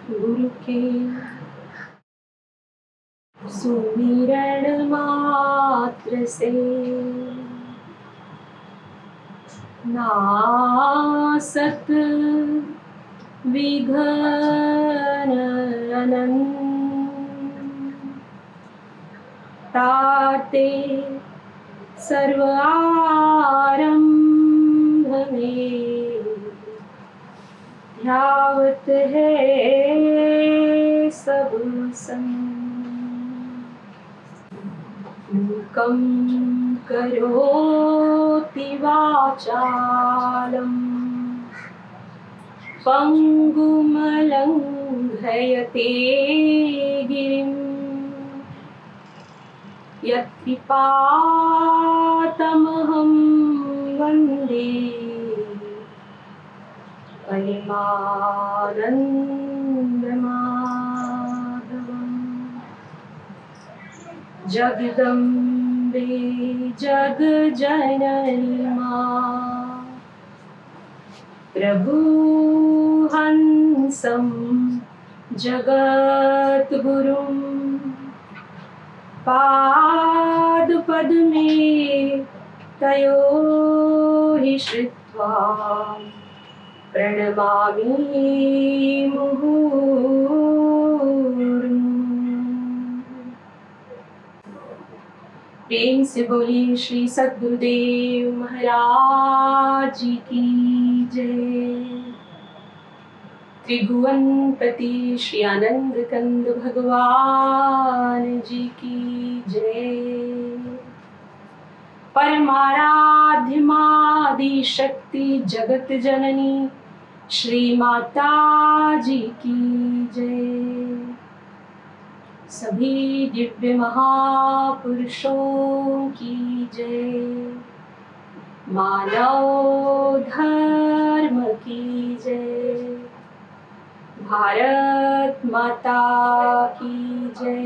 गुरु के सुमिरन मात्र से नासत विघ्न ताते सर्व आरंभ में ध्यावत है सब मूकं करोति वाचालम् पंगुं लंघयते गिरिं यत्कृपातमहं वन्दे परमानन्दमाधवम्। जगदम्बे जगजननी मां प्रभुहंसं जगद्गुरुं पादपद्मे तयो हि श्रित्वा प्रणमामि मुहुर्मुहुः। प्रेम से बोलिए श्री सद्गुरुदेव महाराज की जय। त्रिभुवनपति श्री आनंद कंद भगवान जी की जय। परमाराध्य मादि शक्ति जगत जननी श्री माता जी की जय। सभी दिव्य महापुरुषों की जय। मानव धर्म की जय। भारत माता की जय।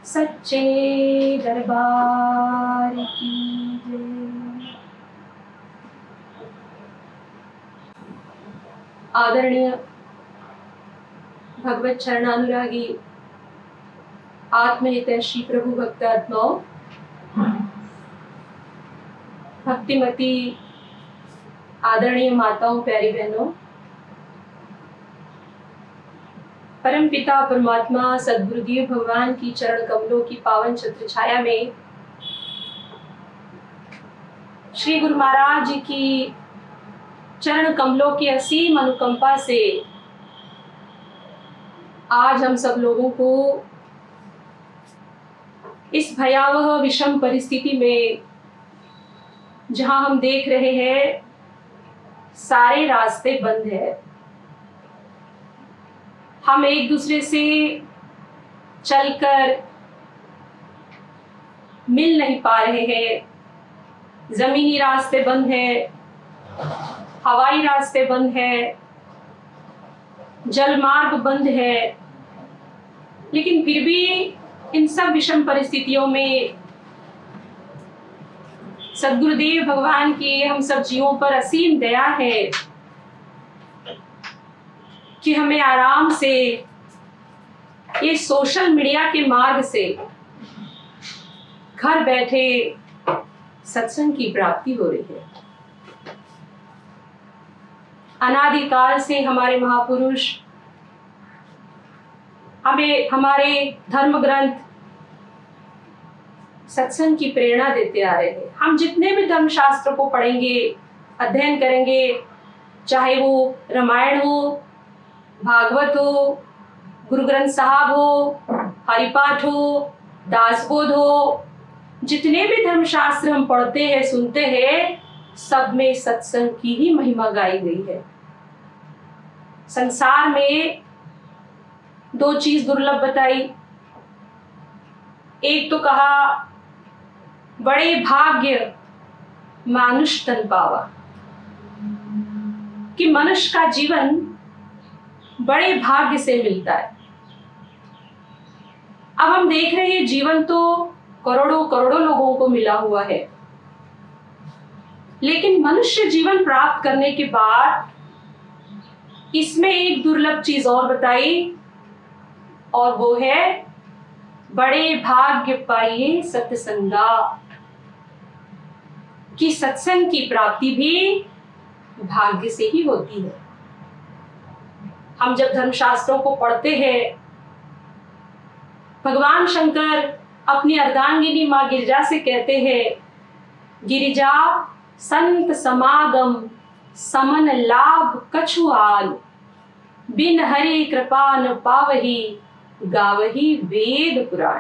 सच्चे दरबार की जय। आदरणीय भगवत चरणानुरागी आत्महितैषी प्रभु भक्तात्माओं, भक्तिमती आदरणीय माताओं, प्यारी बहनों, परम पिता परमात्मा सद्गुरुदेव भगवान की चरण कमलों की पावन छत्र छाया में श्री गुरु महाराज जी की चरण कमलों की असीम अनुकंपा से आज हम सब लोगों को इस भयावह विषम परिस्थिति में, जहां हम देख रहे हैं सारे रास्ते बंद है, हम एक दूसरे से चलकर मिल नहीं पा रहे हैं, जमीनी रास्ते बंद है, हवाई रास्ते बंद है, जल मार्ग बंद है, लेकिन फिर भी इन सब विषम परिस्थितियों में सद्गुरुदेव भगवान की हम सब जीवों पर असीम दया है कि हमें आराम से ये सोशल मीडिया के मार्ग से घर बैठे सत्संग की प्राप्ति हो रही है। अनादिकाल से हमारे महापुरुष हमें हमारे धर्म ग्रंथ सत्संग की प्रेरणा देते आ रहे हैं। हम जितने भी धर्म शास्त्र को पढ़ेंगे, अध्ययन करेंगे, चाहे वो रामायण हो, भागवत हो, गुरु ग्रंथ साहब हो, हरिपाठ हो, दासबोध हो, जितने भी धर्म शास्त्र हम पढ़ते हैं, सुनते हैं, सब में सत्संग की ही महिमा गाई गई है। संसार में दो चीज दुर्लभ बताई। एक तो कहा बड़े भाग्य मानुष तन पावा, कि मनुष्य का जीवन बड़े भाग्य से मिलता है। अब हम देख रहे हैं जीवन तो करोड़ों करोड़ों लोगों को मिला हुआ है, लेकिन मनुष्य जीवन प्राप्त करने के बाद इसमें एक दुर्लभ चीज और बताई, और वो है बड़े भाग्य पाइए सत्संगा, कि सत्संग की प्राप्ति भी भाग्य से ही होती है। हम जब धर्मशास्त्रों को पढ़ते हैं, भगवान शंकर अपनी अर्धांगिनी मां गिरिजा से कहते हैं, गिरिजा संत समागम समन लाभ कछुआल, बिन हरि कृपा न पावही गावही वेद पुराण।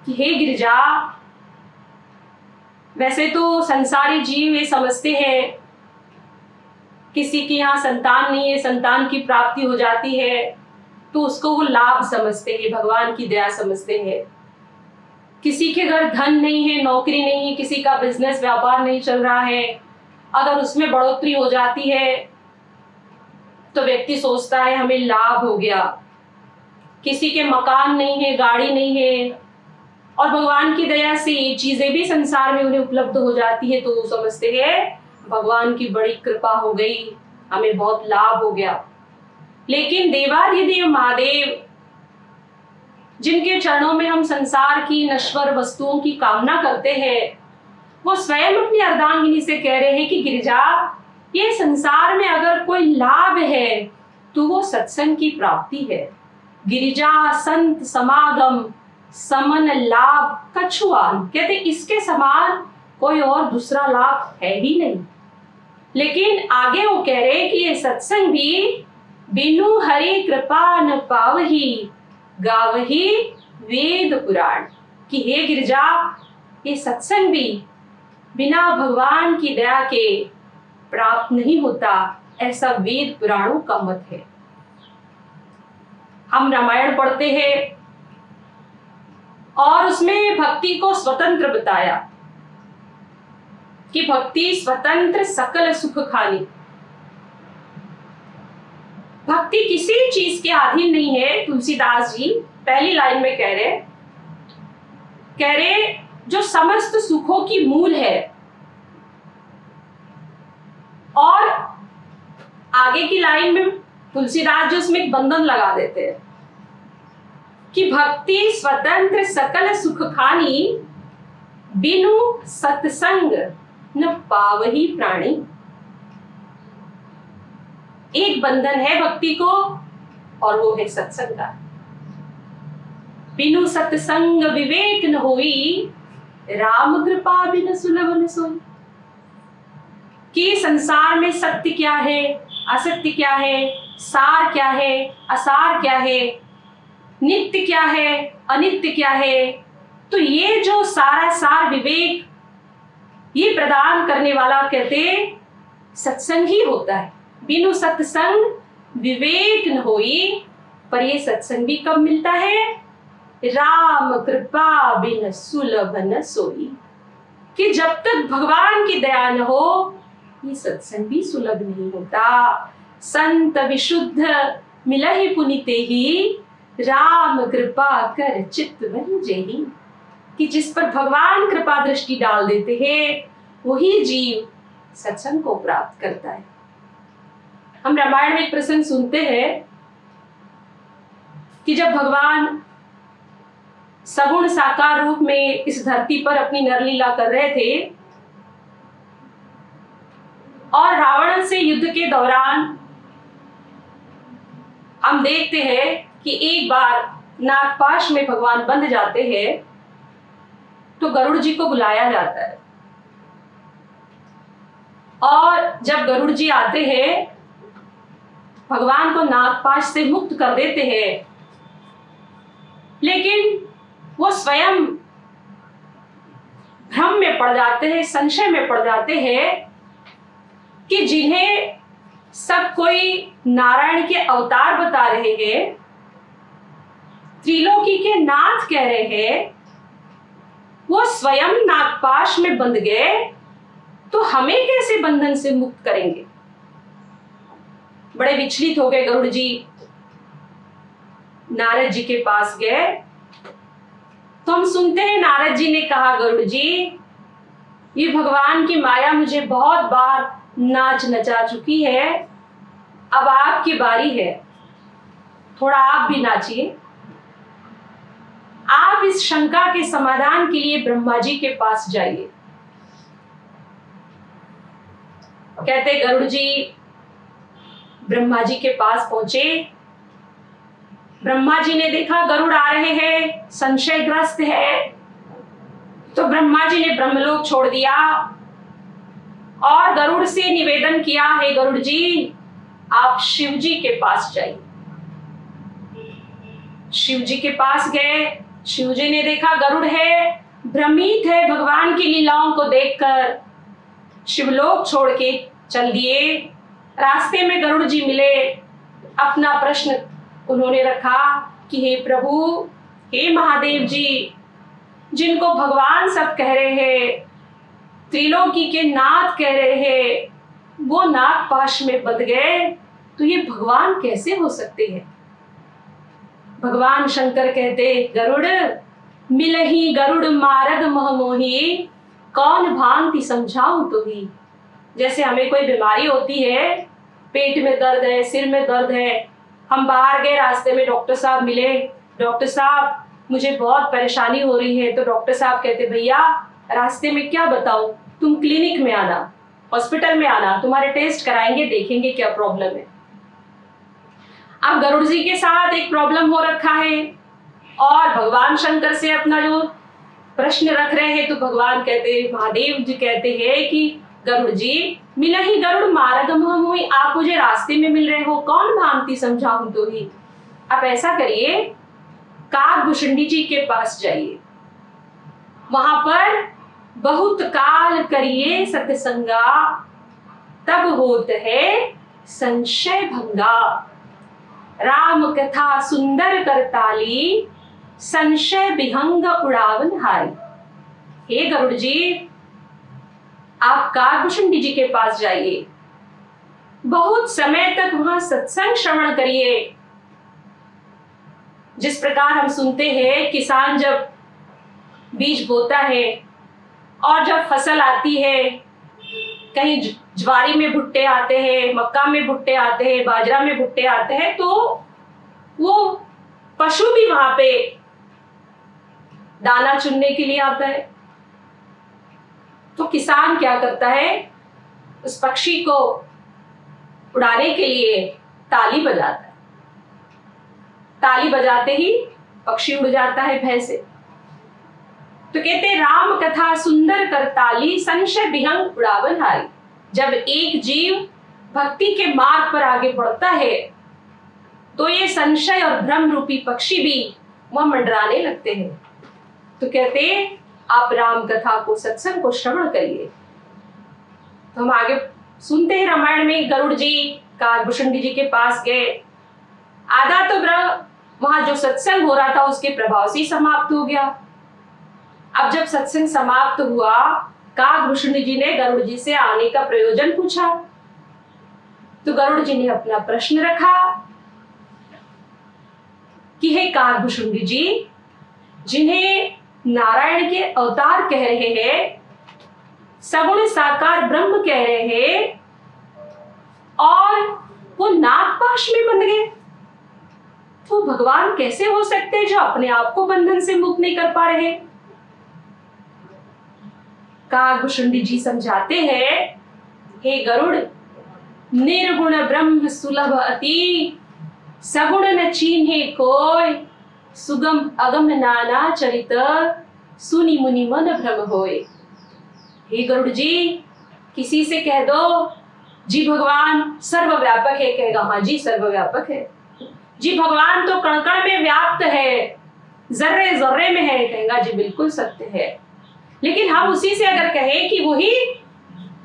कि हे गिरिजा, वैसे तो संसारी जीव ये समझते हैं किसी के यहाँ संतान नहीं है, संतान की प्राप्ति हो जाती है तो उसको वो लाभ समझते हैं, भगवान की दया समझते हैं। किसी के घर धन नहीं है, नौकरी नहीं है, किसी का बिजनेस व्यापार नहीं चल रहा है, अगर उसमें बढ़ोतरी हो जाती है तो व्यक्ति सोचता है हमें लाभ हो गया। किसी के मकान नहीं है, गाड़ी नहीं है, और भगवान की दया से ये चीजें भी संसार में उन्हें उपलब्ध हो जाती है तो वो समझते हैं भगवान की बड़ी कृपा हो गई, हमें बहुत लाभ हो गया। लेकिन देवाधिदेव महादेव, जिनके चरणों में हम संसार की नश्वर वस्तुओं की कामना करते हैं, वो स्वयं अपनी अर्धांगिनी से कह रहे हैं कि गिरिजा, ये संसार में अगर कोई लाभ है तो वो सत्संग की प्राप्ति है। गिरिजा संत समागम समन लाभ कछुआल, कहते इसके समान कोई और दूसरा लाभ है ही नहीं। लेकिन आगे वो कह रहे कि ये सत्संग भी बिनु हरि कृपा न पावही गावही वेद पुराण। कि हे गिरिजा, ये सत्संग भी बिना भगवान की दया के प्राप्त नहीं होता, ऐसा वेद पुराणों का मत है। हम रामायण पढ़ते हैं और उसमें भक्ति को स्वतंत्र बताया कि भक्ति स्वतंत्र सकल सुख खानी। भक्ति किसी चीज के अधीन नहीं है। तुलसीदास जी पहली लाइन में कह रहे जो समस्त सुखों की मूल है, और आगे की लाइन में तुलसीदास जी उसमें एक बंधन लगा देते हैं कि भक्ति स्वतंत्र सकल सुख खानी, बिनु सत्संग न पावही प्राणी। एक बंधन है भक्ति को और वो है सत्संग का। बिनु सत्संग विवेक न होई, राम कृपा बिन सुलभ न सोई। कि संसार में सत्य क्या है, असत्य क्या है, सार क्या है, असार क्या है, नित्य क्या है, अनित्य क्या है, तो ये जो सारा सार विवेक ये प्रदान करने वाला कहते सत्संग ही होता है। बिनु सत्संग विवेक न होई, पर ये सत्संग भी कब मिलता है? राम कृपा बिन सुलभ न सोई। कि जब तक भगवान की दया न हो ये सत्संग भी सुलभ नहीं होता। संत विशुद्ध मिलहि पुनिते ही, राम कृपा कर चित्त बंजेहि। कि जिस पर भगवान कृपा दृष्टि डाल देते हैं वही जीव सत्संग को प्राप्त करता है। हम रामायण में एक प्रसंग सुनते हैं कि जब भगवान सगुण साकार रूप में इस धरती पर अपनी नरलीला कर रहे थे और रावण से युद्ध के दौरान हम देखते हैं कि एक बार नागपाश में भगवान बंध जाते हैं तो गरुड़ जी को बुलाया जाता है, और जब गरुड़ जी आते हैं भगवान को नागपाश से मुक्त कर देते हैं, लेकिन वो स्वयं भ्रम में पड़ जाते हैं, संशय में पड़ जाते हैं कि जिन्हें सब कोई नारायण के अवतार बता रहे हैं, त्रिलोकी के नाथ कह रहे हैं, वो स्वयं नागपाश में बंध गए तो हमें कैसे बंधन से मुक्त करेंगे। बड़े विचलित हो गए गरुड़ जी, नारद जी के पास गए तो हम सुनते हैं नारद जी ने कहा, गरुड़ जी ये भगवान की माया मुझे बहुत बार नाच नचा चुकी है, अब आपकी बारी है, थोड़ा आप भी नाचिए। आप इस शंका के समाधान के लिए ब्रह्मा जी के पास जाइए। कहते गरुड़ जी ब्रह्मा जी के पास पहुंचे। ब्रह्मा जी ने देखा गरुड़ आ रहे हैं, संशयग्रस्त है, तो ब्रह्मा जी ने ब्रह्मलोक छोड़ दिया और गरुड़ से निवेदन किया, हे गरुड़ जी आप शिव जी के पास जाइए। शिव जी के पास गए। शिव जी ने देखा गरुड़ है, भ्रमित है भगवान की लीलाओं को देखकर, शिवलोक छोड़ के चल दिए। रास्ते में गरुड़ जी मिले, अपना प्रश्न उन्होंने रखा कि हे प्रभु, हे महादेव जी, जिनको भगवान सब कह रहे हैं, त्रिलोकी के नाथ कह रहे हैं, वो नागपाश में बंध गए, तो ये भगवान कैसे हो सकते हैं? भगवान शंकर कहते गरुड़ मिलही गरुड़ मारग महमोही, कौन भांति समझाऊं तो ही। जैसे हमें कोई बीमारी होती है, पेट में दर्द है, सिर में दर्द है, हम बाहर गए, रास्ते में डॉक्टर साहब मिले, डॉक्टर साहब मुझे बहुत परेशानी हो रही है, तो डॉक्टर साहब कहते भैया रास्ते में क्या बताऊं, तुम क्लिनिक में आना, हॉस्पिटल में आना, तुम्हारे टेस्ट कराएंगे, देखेंगे क्या प्रॉब्लम है। अब गरुड़ जी के साथ एक प्रॉब्लम हो रखा है और भगवान शंकर से अपना जो प्रश्न रख रहे हैं, तो भगवान कहते, महादेव जी कहते हैं कि गरुड़ जी मिला ही गरुड़ मारग मोही, आप मुझे रास्ते में मिल रहे हो, कौन भांति समझाऊं तो ही। आप ऐसा करिए, काकभुशुंडी जी के पास जाइए, वहां पर बहुत काल करिए सत्संगा, तब होत है संशय भंगा। राम कथा सुंदर करताली, संशय विहंग उड़ावन हाय। हे गरुड़ जी आप काकभुशुंडी जी के पास जाइए, बहुत समय तक वहां सत्संग श्रवण करिए। जिस प्रकार हम सुनते हैं, किसान जब बीज बोता है और जब फसल आती है, कहीं ज्वारी में भुट्टे आते हैं, मक्का में भुट्टे आते हैं, बाजरा में भुट्टे आते हैं, तो वो पशु भी वहां पे दाना चुनने के लिए आता है। तो किसान क्या करता है, उस पक्षी को उड़ाने के लिए ताली बजाता है। ताली बजाते ही पक्षी उड़ जाता है भय से। तो कहते राम कथा सुंदर करताली, संशय विहंग उड़ावन हारी। जब एक जीव भक्ति के मार्ग पर आगे बढ़ता है, तो ये संशय और भ्रम रूपी पक्षी भी वह मंडराने लगते हैं। तो कहते आप राम कथा को, सत्संग को श्रवण करिए। तो हम आगे सुनते हैं, रामायण में गरुड़ जी काकभुशुंडी जी के पास गए। आधा तो वहां जो सत्संग हो रहा था उसके प्रभाव से समाप्त हो गया। अब जब सत्संग समाप्त हुआ, काकभुशुंडी जी ने गरुड़ जी से आने का प्रयोजन पूछा। तो गरुड़ जी ने अपना प्रश्न रखा कि हे काकभुशुंडी जी, जिन्हें नारायण के अवतार कह रहे हैं, सगुण साकार ब्रह्म कह रहे हैं, और वो नागपाश में बंध गए, तो भगवान कैसे हो सकते हैं जो अपने आप को बंधन से मुक्त नहीं कर पा रहे। काकभुशुंडी जी समझाते हैं, हे गरुड़, निर्गुण ब्रह्म सुलभ अति, सगुण न चीन्हे कोय, सुगम अगम नाना चरित, सुनी मुनि मन भ्रम होए। हे गरुड़ जी, किसी से कह दो जी भगवान सर्वव्यापक है, कहेगा हाँ जी सर्वव्यापक है। जी भगवान तो कण कण में व्याप्त है, जर्रे जर्रे में है, कहेगा जी बिल्कुल सत्य है। लेकिन हम उसी से अगर कहें कि वही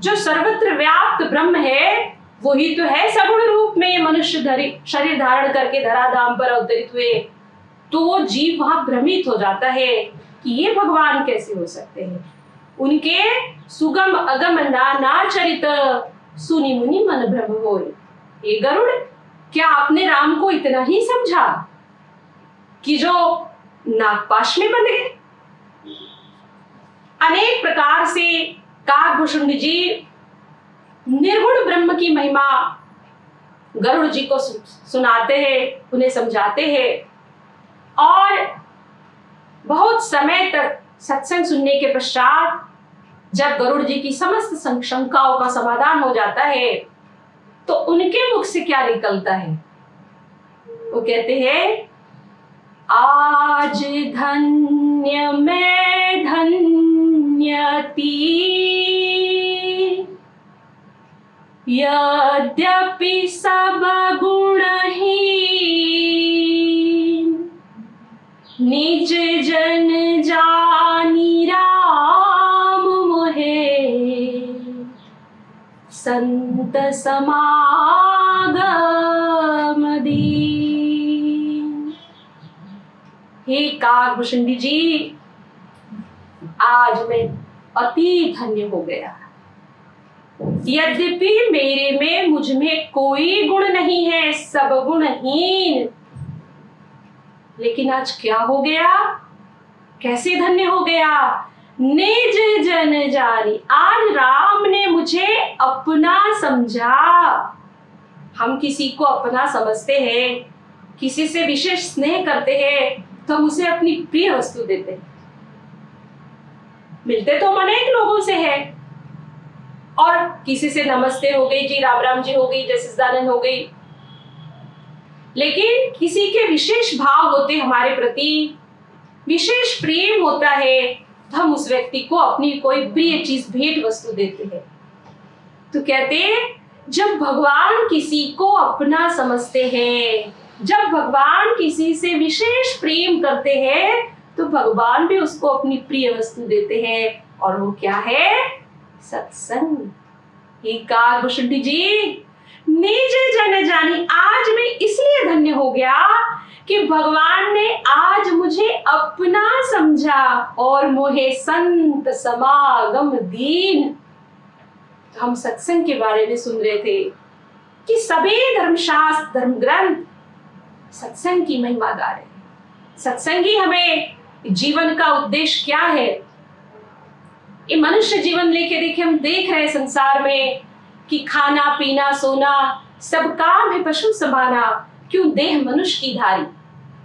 जो सर्वत्र व्याप्त ब्रह्म है, वही तो है सगुण रूप में मनुष्य शरीर धारण करके धराधाम पर अवतरित हुए, तो वो जीव वहां भ्रमित हो जाता है कि ये भगवान कैसे हो सकते हैं। उनके सुगम अगम नाना चरित, सुनी मुनि मन भ्रम होए। हे गरुड़, क्या आपने राम को इतना ही समझा कि जो नागपाश में बंध गए? अनेक प्रकार से काकभुशुंडी जी निर्गुण ब्रह्म की महिमा गरुड़ जी को सुनाते हैं, उन्हें समझाते हैं, और बहुत समय तक सत्संग सुनने के पश्चात जब गरुड़ जी की समस्त शंकाओं का समाधान हो जाता है तो उनके मुख से क्या निकलता है? वो कहते हैं, आज धन्य मैं धन्यती, यद्यपि सब गुणहीन, निज जन जानी राम मोहे, संत समागम दीन। हे काकभूषणी जी, आज मैं अति धन्य हो गया। यद्यपि मेरे में मुझ में कोई गुण नहीं है, सब गुणहीन, लेकिन आज क्या हो गया? कैसे धन्य हो गया? निज जन जानी, आज राम ने मुझे अपना समझा। हम किसी को अपना समझते हैं, किसी से विशेष स्नेह करते हैं तो हम उसे अपनी प्रिय वस्तु देते हैं। मिलते तो हम अनेक लोगों से है, और किसी से नमस्ते हो गई जी, राम राम जी हो गई, जय सच्चिदानंद हो गई, लेकिन किसी के विशेष भाव होते हमारे प्रति, विशेष प्रेम होता है, तो हम उस व्यक्ति को अपनी कोई प्रिय चीज भेंट वस्तु देते हैं। तो कहते हैं, जब भगवान किसी को अपना समझते हैं, जब भगवान किसी से विशेष प्रेम करते हैं, तो भगवान भी उसको अपनी प्रिय वस्तु देते हैं, और वो क्या है? सत्संग। हे काकभूषणी जी, निज जन जानी, आज मैं इसलिए धन्य हो गया कि भगवान ने आज मुझे अपना समझा और मोहे संत समागम दीन। तो हम सत्संग के बारे में सुन रहे थे कि सभी धर्मशास्त्र, धर्म ग्रंथ सत्संग की महिमा गा रहे हैं। सत्संग ही हमें जीवन का उद्देश्य क्या है, ये मनुष्य जीवन लेके देखे, हम देख रहे हैं संसार में कि खाना पीना सोना सब काम है पशु समाना, क्यों देह मनुष्य की धारी।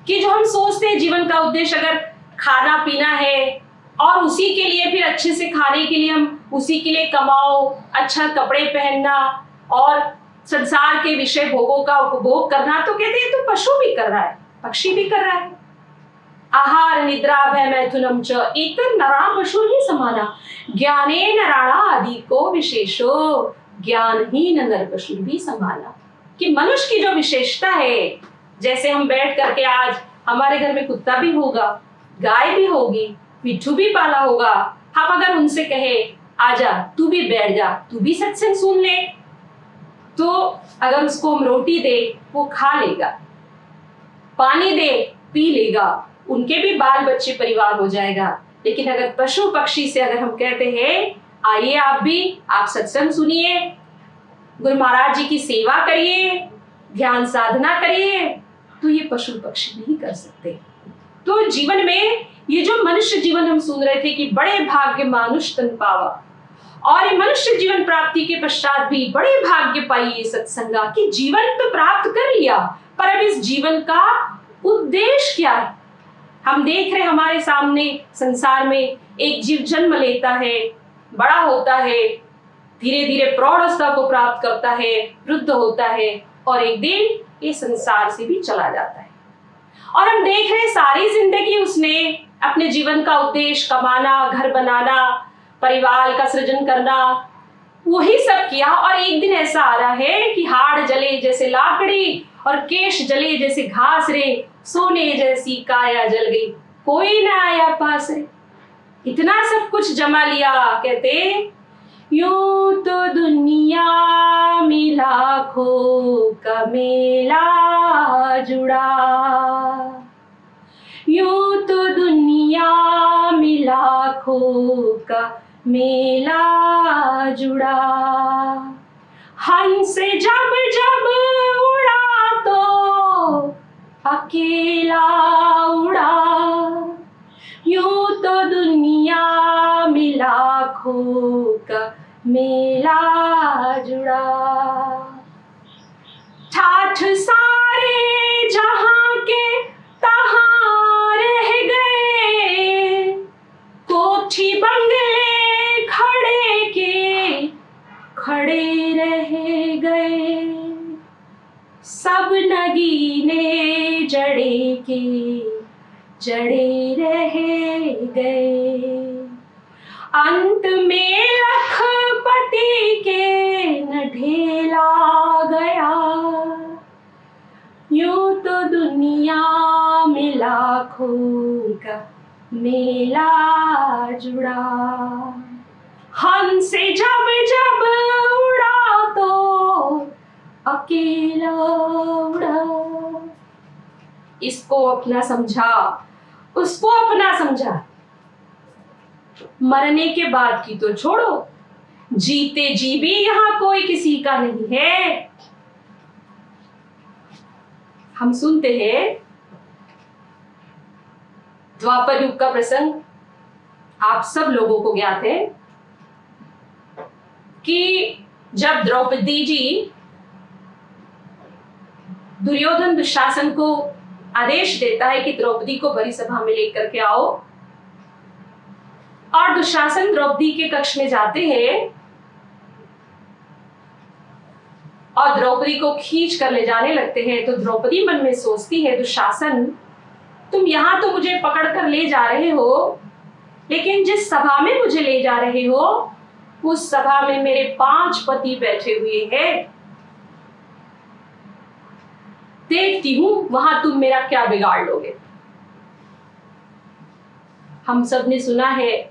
कि जो हम सोचते हैं जीवन का उद्देश्य अगर खाना पीना है, और उसी के लिए फिर अच्छे से खाने के लिए हम उसी के लिए कमाओ, अच्छा कपड़े पहनना और संसार के विषय भोगों का उपभोग करना, तो कहते हैं तो पशु भी कर रहा है, पक्षी भी कर रहा है। आहार निद्रा भय मैथुनम च एतत् नराणां पशुर्हि समाना, ज्ञाने नराणा आदि को विशेषो, ज्ञानहीन नर पशुर्हि समाना। कि मनुष्य की जो विशेषता है, जैसे हम बैठ करके आज हमारे घर में कुत्ता भी होगा, गाय भी होगी, बिच्छू भी पाला होगा, हम अगर उनसे कहे आजा तू भी बैठ जा, तू भी सत्संग सुन ले, तो अगर उसको हम रोटी दे वो खा लेगा, पानी दे पी लेगा, उनके भी बाल बच्चे परिवार हो जाएगा। लेकिन अगर पशु पक्षी से अगर हम कहते हैं आइए आप भी, आप सत्संग सुनिए, गुरु महाराज जी की सेवा करिए, ध्यान साधना करिए, तो ये पशु पक्षी नहीं कर सकते। तो जीवन में ये जो मनुष्य जीवन हम सुन रहे थे कि बड़े भाग्य मानुष तन पावा, और ये मनुष्य जीवन प्राप्ति के पश्चात भी बड़े भाग्य पाई ये सत्संगा, कि जीवन तो प्राप्त कर लिया, पर अब इस जीवन का उद्देश्य क्या है? हम देख रहे हमारे सामने संसार में एक जीव जन्म लेता है, बड़ा होता है, धीरे धीरे प्रौढ़ावस्था को प्राप्त करता है, वृद्ध होता है, और एक दिन ये संसार से भी चला जाता है। और हम देख रहे सारी जिंदगी उसने अपने जीवन का उद्देश्य कमाना, घर बनाना, परिवार का सृजन करना, वही सब किया, और एक दिन ऐसा आ रहा है कि हाड़ जले जैसे लाकड़ी और केश जले जैसे घास रे, सोने जैसी काया जल गई, कोई ना आया पास रे। इतना सब कुछ जमा लिया, कहते यूं तो दुनिया में लाखों का मेला जुड़ा, यूं तो दुनिया में लाखों का मेला जुड़ा, हंस जब जब उड़ा तो अकेला उड़ा, यूं तो दुनिया में लाखों का मेला जुड़ा। साथ सारे जहां के तहां रह गए, कोठी बंगले खड़े के खड़े रह गए, सब नगीने जड़े के जड़े रह गए, अंत में लखपति के न ढेला गया, यूं तो दुनिया में लाखों का मेला जुड़ा, हंस जब जब उड़ा तो अकेला उड़ा। इसको अपना समझा, उसको अपना समझा, मरने के बाद की तो छोड़ो, जीते जी भी यहां कोई किसी का नहीं है। हम सुनते हैं द्वापर युग का प्रसंग, आप सब लोगों को ज्ञात है कि जब द्रौपदी जी दुर्योधन दुशासन को आदेश देता है कि द्रौपदी को भरी सभा में लेकर के आओ, और दुशासन द्रौपदी के कक्ष में जाते हैं और द्रौपदी को खींच कर ले जाने लगते हैं, तो द्रौपदी मन में सोचती है, दुशासन तुम यहां तो मुझे पकड़ कर ले जा रहे हो, लेकिन जिस सभा में मुझे ले जा रहे हो उस सभा में मेरे 5 पति बैठे हुए हैं, देखती हूं वहां तुम मेरा क्या बिगाड़ लोगे। हम सब ने सुना है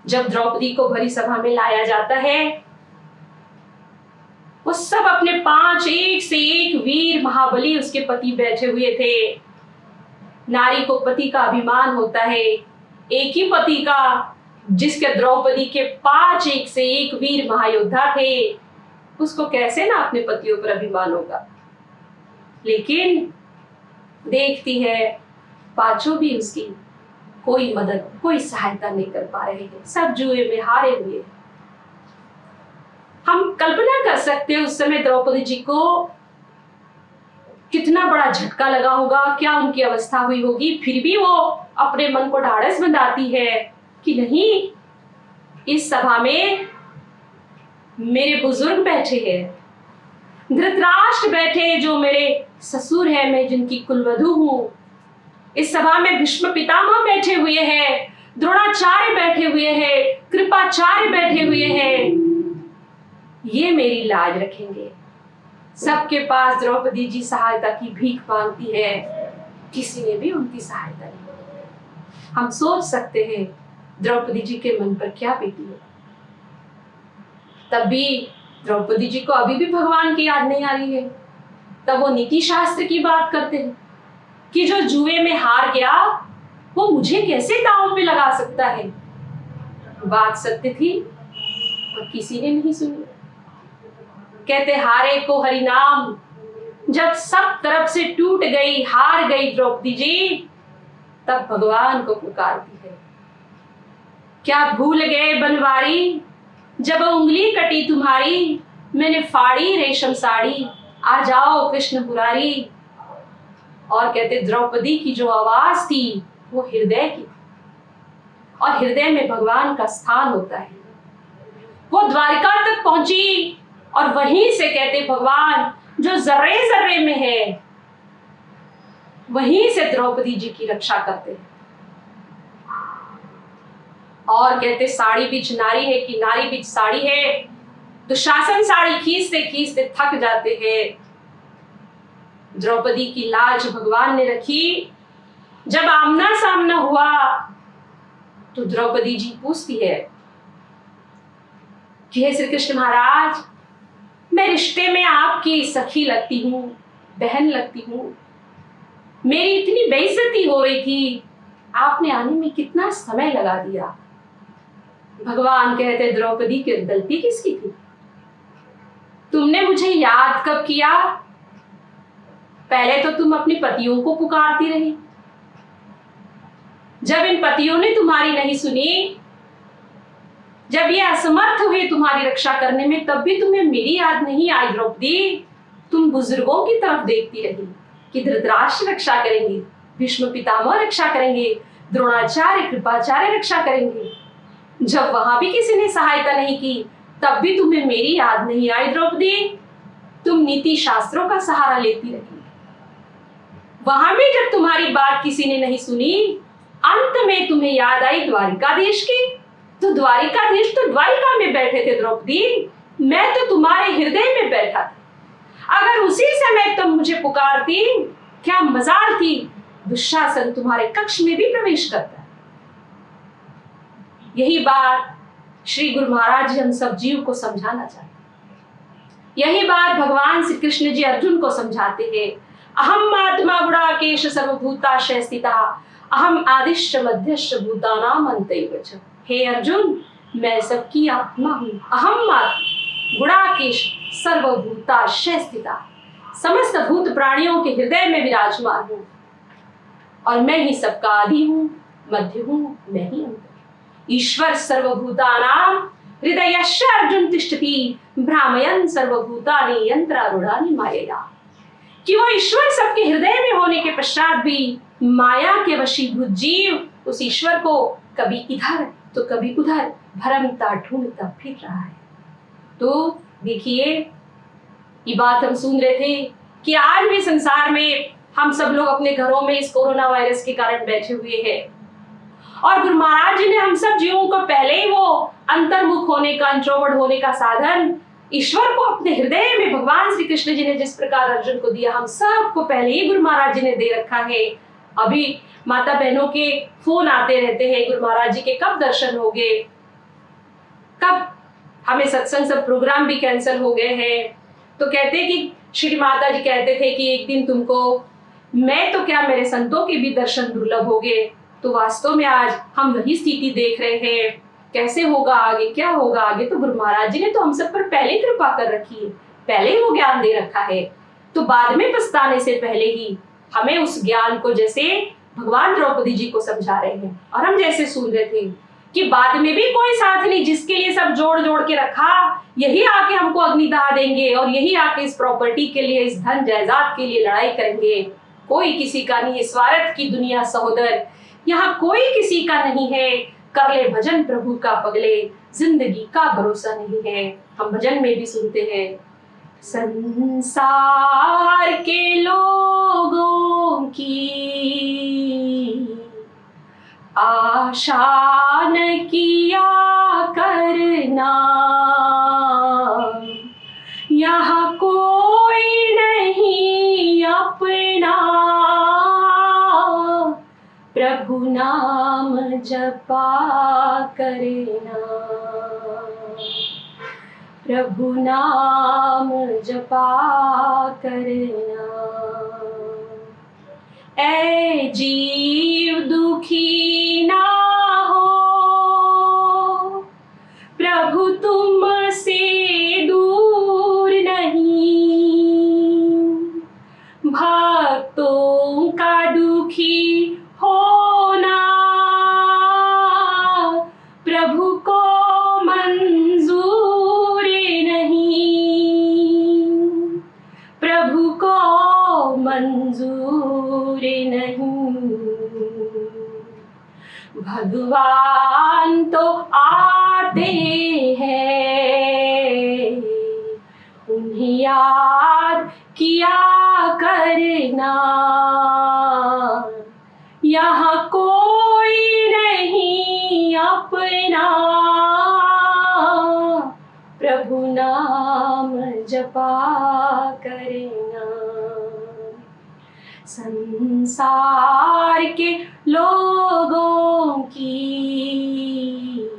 जब द्रौपदी को भरी सभा में लाया जाता है, वो सब अपने 5 एक से एक वीर महाबली उसके पति बैठे हुए थे। नारी को पति का अभिमान होता है, एक ही पति का, जिसके द्रौपदी के 5 एक से एक वीर महायोद्धा थे, उसको कैसे ना अपने पतियों पर अभिमान होगा। लेकिन देखती है पांचों भी उसकी कोई मदद, कोई सहायता नहीं कर पा रहे हैं, सब जुए में हारे हुए। हम कल्पना कर सकते हैं उस समय द्रौपदी जी को कितना बड़ा झटका लगा होगा, क्या उनकी अवस्था हुई होगी। फिर भी वो अपने मन को ढाढ़स बंधाती है कि नहीं, इस सभा में मेरे बुजुर्ग बैठे हैं, धृतराष्ट्र बैठे जो मेरे ससुर हैं, मैं जिनकी कुलवधू हूं, इस सभा में भीष्म पितामह बैठे हुए हैं, द्रोणाचार्य बैठे हुए हैं, कृपाचार्य बैठे हुए हैं, ये मेरी लाज रखेंगे। सबके पास द्रौपदी जी सहायता की भीख मांगती है, किसी ने भी उनकी सहायता नहीं की। हम सोच सकते हैं द्रौपदी जी के मन पर क्या बीती है। तब भी द्रौपदी जी को अभी भी भगवान की याद नहीं आ रही है। तब वो नीति शास्त्र की बात करते हैं कि जो जुए में हार गया वो मुझे कैसे दांव पे लगा सकता है। बात सत्य थी पर किसी ने नहीं सुनी। कहते हारे को हरि नाम, जब सब तरफ से टूट गई, हार गई द्रौपदी जी, तब भगवान को पुकारती है। क्या भूल गए बनवारी, जब उंगली कटी तुम्हारी, मैंने फाड़ी रेशम साड़ी, आ जाओ कृष्ण पुरारी। और कहते द्रौपदी की जो आवाज थी वो हृदय की, और हृदय में भगवान का स्थान होता है। वो द्वारिका तक पहुंची और वहीं से कहते भगवान जो जर्रे जर्रे में है, वहीं से द्रौपदी जी की रक्षा करते हैं। और कहते साड़ी बीच नारी है कि नारी बीच साड़ी है। दुशासन साड़ी खींचते खींचते थक जाते हैं। द्रौपदी की लाज भगवान ने रखी। जब आमना सामना हुआ तो द्रौपदी जी पूछती है कि हे श्री कृष्ण महाराज, मैं रिश्ते में आपकी सखी लगती हूँ, बहन लगती हूँ, मेरी इतनी बेइज्जती हो रही थी, आपने आने में कितना समय लगा दिया। भगवान कहते द्रौपदी की गलती किसकी थी? तुमने मुझे याद कब किया? पहले तो तुम अपने पतियों को पुकारती रही, जब इन पतियों ने तुम्हारी नहीं सुनी, जब ये असमर्थ हुए तुम्हारी रक्षा करने में, तब भी तुम्हें मेरी याद नहीं आई द्रौपदी। तुम बुजुर्गों की तरफ देखती रही कि धृतराष्ट्र रक्षा करेंगे, भीष्म पितामह रक्षा करेंगे, द्रोणाचार्य कृपाचार्य रक्षा करेंगे। जब वहां भी किसी ने सहायता नहीं की, तब भी तुम्हें मेरी याद नहीं आई द्रौपदी? तुम नीति शास्त्रों का सहारा लेती रही। वहां भी जब तुम्हारी बात किसी ने नहीं सुनी, अंत में तुम्हें याद आई द्वारिकाधीश की। तो द्वारिकाधीश तो द्वारिका में बैठे थे द्रौपदी, मैं तो तुम्हारे हृदय में बैठा था। अगर उसी समय तुम मुझे पुकारती, क्या मजाल थी दुशासन तुम्हारे कक्ष में भी प्रवेश करता। यही बात श्री गुरु महाराज जी हम सब जीव को समझाना चाहते। यही बात भगवान श्री कृष्ण जी अर्जुन को समझाते हैं। अहम आत्मा गुणाकेश सर्वभूताशय स्थितः अहम आदिश्च मध्यश्च भूतानाम अंतैव च। हे अर्जुन, मैं सबकी आत्मा हूँ। अहम आत्मा गुणाकेश सर्वभूताशय स्थितः, समस्त भूत प्राणियों के हृदय में विराजमान हूँ और मैं ही सबका आदि हूँ, मध्य हूँ, मैं ही अंत। ईश्वर सर्वभूतानां हृदयश्च अर्जुन तिष्ठति भ्रामयन् सर्वभूतानि यंत्रारूढ़ानि मायया। कि वो ईश्वर सबके हृदय में होने के पश्चात भी माया के वशीभूत जीव उस ईश्वर को कभी इधर तो कभी उधर भरमता ढूंढता फिर रहा है। तो देखिए, ये बात हम सुन रहे थे कि आज भी संसार में हम सब लोग अपने घरों में इस कोरोना वायरस के कारण बैठे हुए हैं और गुरु महाराज जी ने हम सब जीवों को पहले ही वो अंतर्मुख होने का, इंट्रोवर्ट होने का साधन ईश्वर को अपने हृदय में भगवान श्री कृष्ण जी ने जिस प्रकार अर्जुन को दिया, हम सबको पहले ही गुरु महाराज जी ने दे रखा है। अभी माता बहनों के फोन आते रहते हैं, गुरु महाराज जी के कब दर्शन हो गए, कब हमें सत्संग सब प्रोग्राम भी कैंसिल हो गए हैं। तो कहते कि श्री माता जी कहते थे कि एक दिन तुमको, मैं तो क्या मेरे संतों के भी दर्शन दुर्लभ हो गए। तो वास्तव में आज हम वही स्थिति देख रहे हैं। कैसे होगा आगे, क्या होगा आगे, तो गुरु महाराज जी ने तो हम सब पर पहले कृपा कर रखी है, पहले ही वो ज्ञान दे रखा है। तो बाद में पछताने से पहले ही हमें उस ज्ञान को, जैसे भगवान द्रौपदी जी को समझा रहे हैं और हम जैसे सुन रहे थे कि बाद में भी कोई साथ नहीं, जिसके लिए सब जोड़ जोड़ के रखा, यही आके हमको अग्निदाह देंगे और यही आके इस प्रॉपर्टी के लिए, इस धन जायदाद के लिए लड़ाई करेंगे। कोई किसी का नहीं है, स्वार्थ की दुनिया सहोदर, यहाँ कोई किसी का नहीं है। कर ले भजन प्रभु का पगले, जिंदगी का भरोसा नहीं है। हम भजन में भी सुनते हैं, संसार के लोगों की आशा न किया करना, यहाँ कोई नहीं अपना, प्रभु नाम जपा करना, प्रभु नाम जपा करना। ऐ जीव दुखी ना हो, प्रभु तुमसे दूर नहीं, भक्तों का दुखी होना प्रभु को मंजूर नहीं, प्रभु को मंजूर नहीं। भगवान तो आते हैं, उन्हें याद किया करना, यहाँ कोई नहीं अपना, प्रभु नाम जपा करना। संसार के लोगों की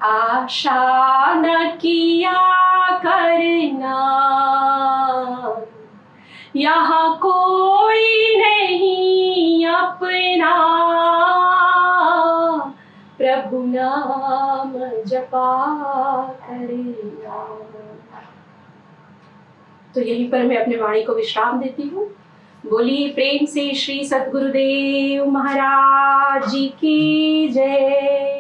आशा न किया करना, यहाँ कोई नहीं अपना, प्रभु नाम जपा करना। तो यहीं पर मैं अपनी वाणी को विश्राम देती हूँ। बोलिए प्रेम से श्री सद्गुरुदेव महाराज जी की जय।